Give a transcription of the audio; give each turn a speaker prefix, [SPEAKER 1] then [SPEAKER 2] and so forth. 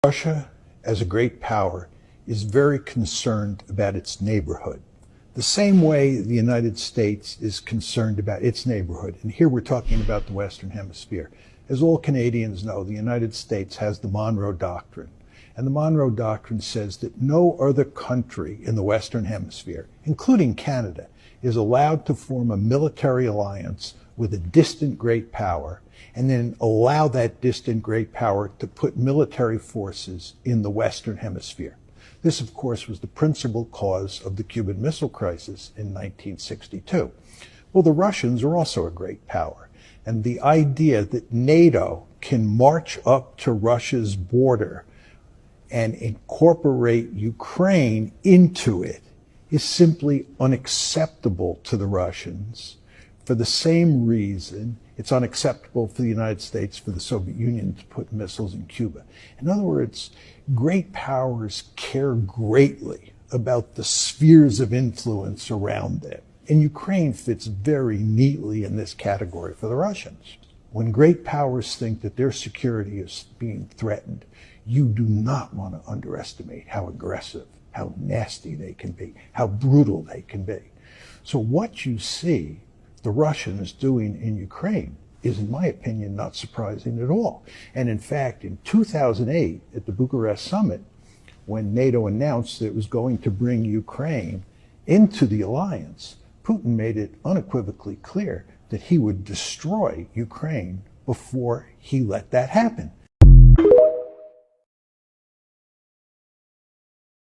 [SPEAKER 1] Russia, as a great power, is very concerned about its neighborhood, the same way the United States is concerned about its neighborhood. And here we're talking about the Western Hemisphere. As all Canadians know, the United States has the Monroe Doctrine. And the Monroe Doctrine says that no other country in the Western Hemisphere, including Canada, is allowed to form a military alliance with a distant great power and then allow that distant great power to put military forces in the Western Hemisphere. This, of course, was the principal cause of the Cuban Missile Crisis in 1962. Well, the Russians are also a great power, and the idea that NATO can march up to Russia's border and incorporate Ukraine into it is simply unacceptable to the Russians. For the same reason, it's unacceptable for the United States, for the Soviet Union to put missiles in Cuba. In other words, great powers care greatly about the spheres of influence around them. And Ukraine fits very neatly in this category for the Russians. When great powers think that their security is being threatened, you do not want to underestimate how aggressive, how nasty they can be, how brutal they can be. So what you see the Russians doing in Ukraine is, in my opinion, not surprising at all. And in fact, in 2008, at the Bucharest summit, when NATO announced that it was going to bring Ukraine into the alliance, Putin made it unequivocally clear that he would destroy Ukraine before he let that happen.